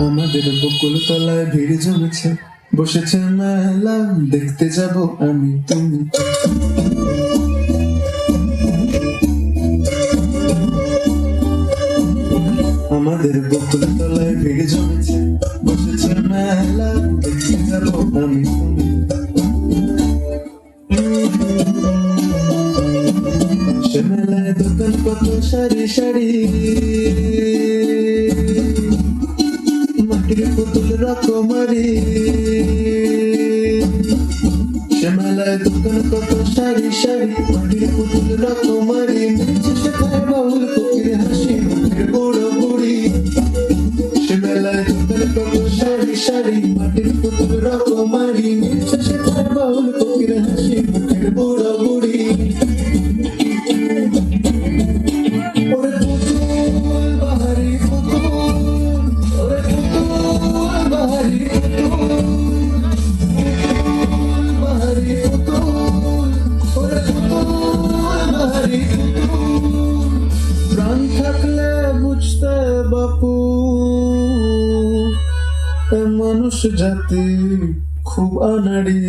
আমাদের বকুল তলায় ভিড় জমেছে, বসেছে মেলা, দেখতে যাব আমি তুমি। আমাদের বকুল তলায় ভিড় জমেছে, বসেছে মেলা, দেখতে যাব আমি তুমি। সে মেলায় দোকান কত সারি সারি, মাটির পুতুল রকমারি। সে মেলায় দোকান কত সারি সারি, মাটির পুতুল রকমারি। নিচে শেখায় বাউল কোকির হাসি, মুখের বুড়ো বুড়ি। সে মেলায় দোকান কত সারি সারি, মাটির পুতুল রকমারি। নিচে শেখায় বাউল কোকির হাসি, মুখের বুড়ো বুড়ি। ওরে পুতুল বাহারি পুতুল, ওরে পুতুল বাহারি পুতুল, বাহারি পুতুল, ওরে পুতুল বাহারি পুতুল। প্রাণ থাকলে বুঝতে বাপু, এ মানুষ জাতি খুব আনাড়ি।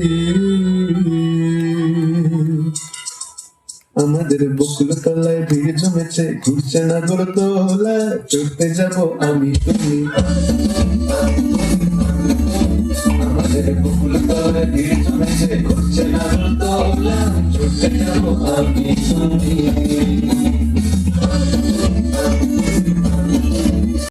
আমাদের বকুল তলায় ভিড় জমেছে, ঘুরছে না গরদোলা, চড়তে যাব আমি তুমি। আমাদের বকুল তলায় ভিড় জমেছে, ঘুরছে না গরদোলা, চড়তে যাব আমি তুমি।